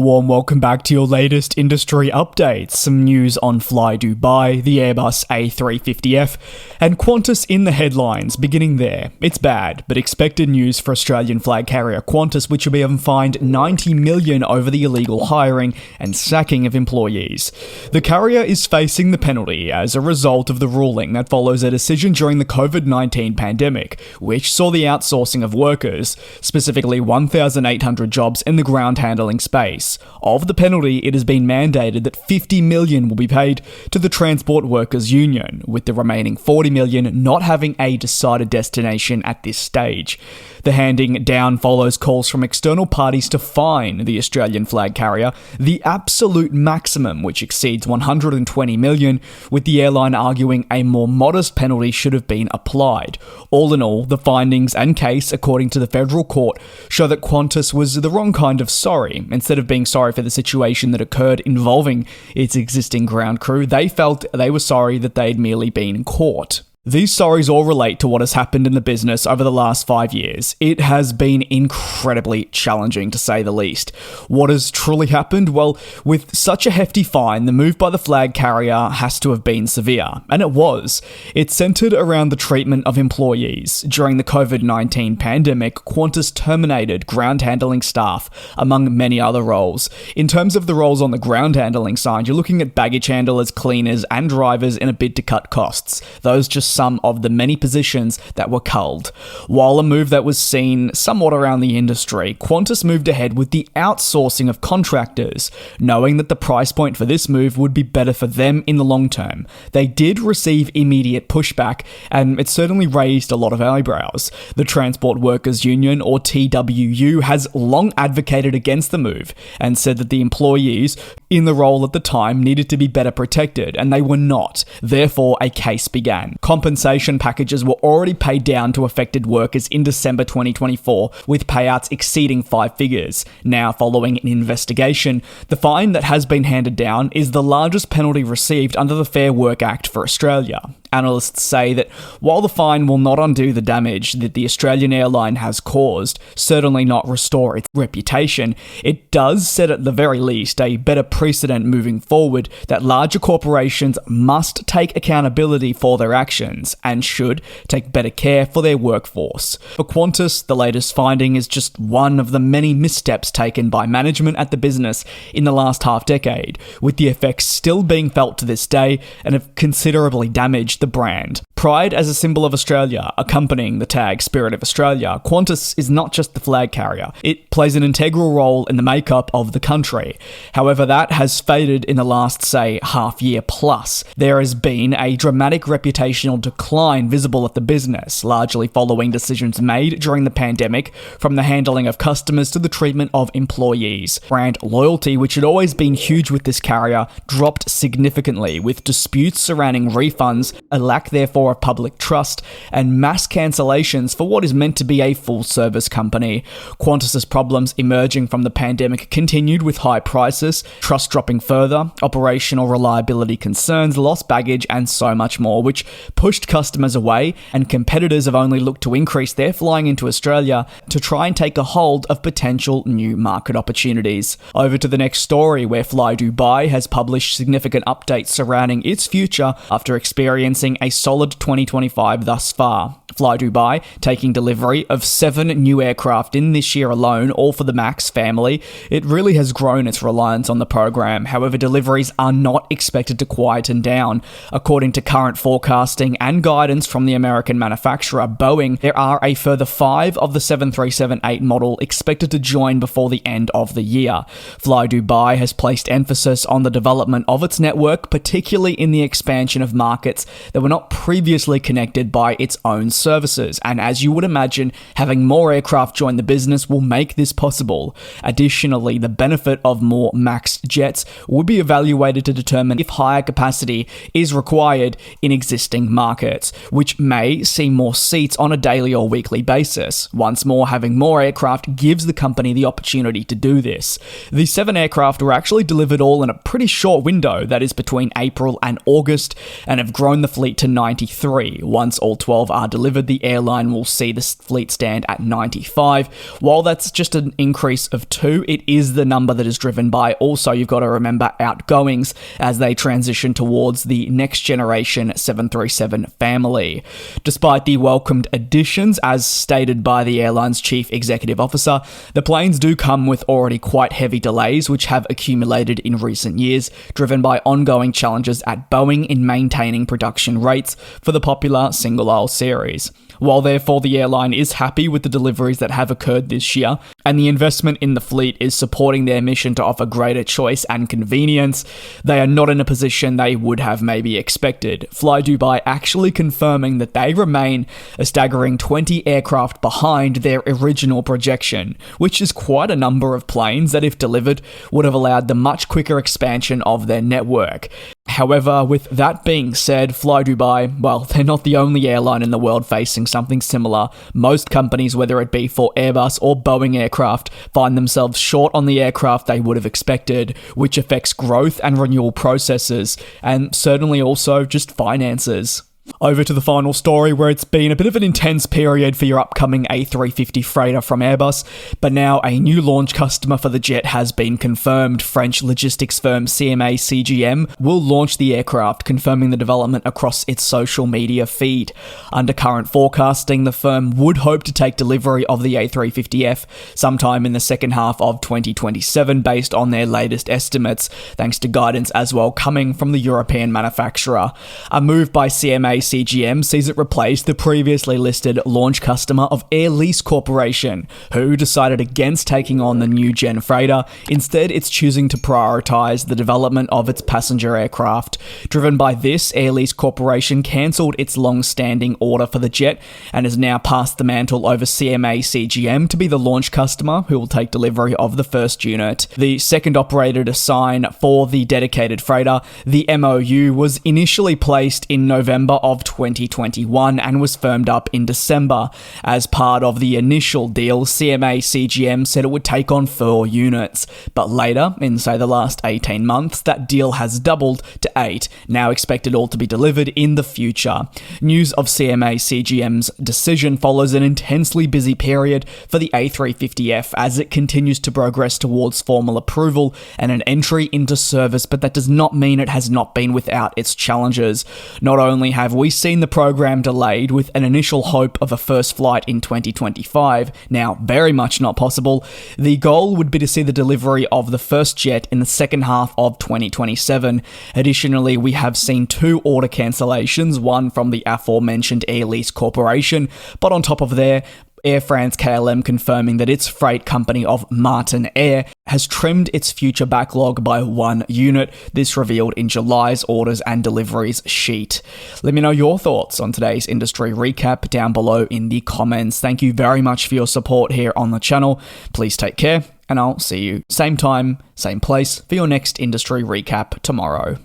A warm welcome back to your latest industry updates. Some news on FlyDubai, the Airbus A350F, and Qantas in the headlines. Beginning there, it's bad, but expected news for Australian flag carrier Qantas, which will be fined $90 million over the illegal hiring and sacking of employees. The carrier is facing the penalty as a result of the ruling that follows a decision during the COVID-19 pandemic, which saw the outsourcing of workers, specifically 1,800 jobs in the ground handling space. Of the penalty, it has been mandated that $50 million will be paid to the Transport Workers Union, with the remaining $40 million not having a decided destination at this stage. The handing down follows calls from external parties to fine the Australian flag carrier the absolute maximum, which exceeds $120 million, with the airline arguing a more modest penalty should have been applied. All in all, the findings and case, according to the federal court, show that Qantas was the wrong kind of sorry. Instead of being sorry for the situation that occurred involving its existing ground crew, they felt they were sorry that they'd merely been caught. These sorries all relate to what has happened in the business over the last 5 years. It has been incredibly challenging, to say the least. What has truly happened? Well, with such a hefty fine, the move by the flag carrier has to have been severe, and it was. It centered around the treatment of employees. During the COVID-19 pandemic, Qantas terminated ground handling staff, among many other roles. In terms of the roles on the ground handling side, you're looking at baggage handlers, cleaners, and drivers in a bid to cut costs. Those just some of the many positions that were culled. While a move that was seen somewhat around the industry, Qantas moved ahead with the outsourcing of contractors, knowing that the price point for this move would be better for them in the long term. They did receive immediate pushback, and it certainly raised a lot of eyebrows. The Transport Workers Union, or TWU, has long advocated against the move and said that the employees in the role at the time needed to be better protected, and they were not. Therefore, a case began. Compensation packages were already paid down to affected workers in December 2024, with payouts exceeding 5 figures. Now, following an investigation, the fine that has been handed down is the largest penalty received under the Fair Work Act for Australia. Analysts say that while the fine will not undo the damage that the Australian airline has caused, certainly not restore its reputation, it does set at the very least a better precedent moving forward that larger corporations must take accountability for their actions and should take better care for their workforce. For Qantas, the latest finding is just one of the many missteps taken by management at the business in the last half-decade, with the effects still being felt to this day and have considerably damaged the brand. Pride as a symbol of Australia, accompanying the tag Spirit of Australia, Qantas is not just the flag carrier. It plays an integral role in the makeup of the country. However, that has faded in the last, say, half year plus. There has been a dramatic reputational decline visible at the business, largely following decisions made during the pandemic, from the handling of customers to the treatment of employees. Brand loyalty, which had always been huge with this carrier, dropped significantly, with disputes surrounding refunds, a lack therefore of public trust, and mass cancellations for what is meant to be a full-service company. Qantas's problems emerging from the pandemic continued, with high prices, trust dropping further, operational reliability concerns, lost baggage, and so much more, which pushed customers away, and competitors have only looked to increase their flying into Australia to try and take a hold of potential new market opportunities. Over to the next story, where FlyDubai has published significant updates surrounding its future after experiencing a solid 2025 thus far. FlyDubai taking delivery of 7 new aircraft in this year alone, all for the MAX family. It really has grown its reliance on the program. However, deliveries are not expected to quieten down. According to current forecasting and guidance from the American manufacturer Boeing, there are a further 5 of the 737-8 model expected to join before the end of the year. FlyDubai has placed emphasis on the development of its network, particularly in the expansion of markets that were not previously connected by its own services, and as you would imagine, having more aircraft join the business will make this possible. Additionally, the benefit of more MAX jets would be evaluated to determine if higher capacity is required in existing markets, which may see more seats on a daily or weekly basis. Once more, having more aircraft gives the company the opportunity to do this. The 7 aircraft were actually delivered all in a pretty short window, that is between April and August, and have grown the fleet to 93. Once all 12 are delivered, the airline will see the fleet stand at 95. While that's just an increase of 2, it is the number that is driven by, also you've got to remember, outgoings as they transition towards the next generation 737 family. Despite the welcomed additions, as stated by the airline's chief executive officer, the planes do come with already quite heavy delays which have accumulated in recent years, driven by ongoing challenges at Boeing in maintaining production rates for the popular single-aisle series. While therefore the airline is happy with the deliveries that have occurred this year, and the investment in the fleet is supporting their mission to offer greater choice and convenience, they are not in a position they would have maybe expected. FlyDubai actually confirming that they remain a staggering 20 aircraft behind their original projection, which is quite a number of planes that, if delivered, would have allowed the much quicker expansion of their network. However, with that being said, FlyDubai, well, they're not the only airline in the world facing something similar. Most companies, whether it be for Airbus or Boeing aircraft, find themselves short on the aircraft they would have expected, which affects growth and renewal processes, and certainly also just finances. Over to the final story, where it's been a bit of an intense period for your upcoming A350 freighter from Airbus, but now a new launch customer for the jet has been confirmed. French logistics firm CMA CGM will launch the aircraft, confirming the development across its social media feed. Under current forecasting, the firm would hope to take delivery of the A350F sometime in the second half of 2027 based on their latest estimates, thanks to guidance as well coming from the European manufacturer. A move by CMA CGM sees it replace the previously listed launch customer of Air Lease Corporation, who decided against taking on the new gen freighter. Instead, it's choosing to prioritise the development of its passenger aircraft. Driven by this, Air Lease Corporation cancelled its long-standing order for the jet and has now passed the mantle over CMA CGM to be the launch customer who will take delivery of the first unit. The second operator to sign for the dedicated freighter, the MOU, was initially placed in November of 2021 and was firmed up in December. As part of the initial deal, CMA CGM said it would take on 4 units, but later, in say the last 18 months, that deal has doubled to 8, now expected all to be delivered in the future. News of CMA CGM's decision follows an intensely busy period for the A350F as it continues to progress towards formal approval and an entry into service, but that does not mean it has not been without its challenges. Not only have we seen the program delayed with an initial hope of a first flight in 2025, now very much not possible, the goal would be to see the delivery of the first jet in the second half of 2027. Additionally, we have seen 2 order cancellations, one from the aforementioned Air Lease Corporation, but on top of there, Air France KLM confirming that its freight company of Martin Air has trimmed its future backlog by 1 unit. This revealed in July's orders and deliveries sheet. Let me know your thoughts on today's industry recap down below in the comments. Thank you very much for your support here on the channel. Please take care, and I'll see you same time, same place for your next industry recap tomorrow.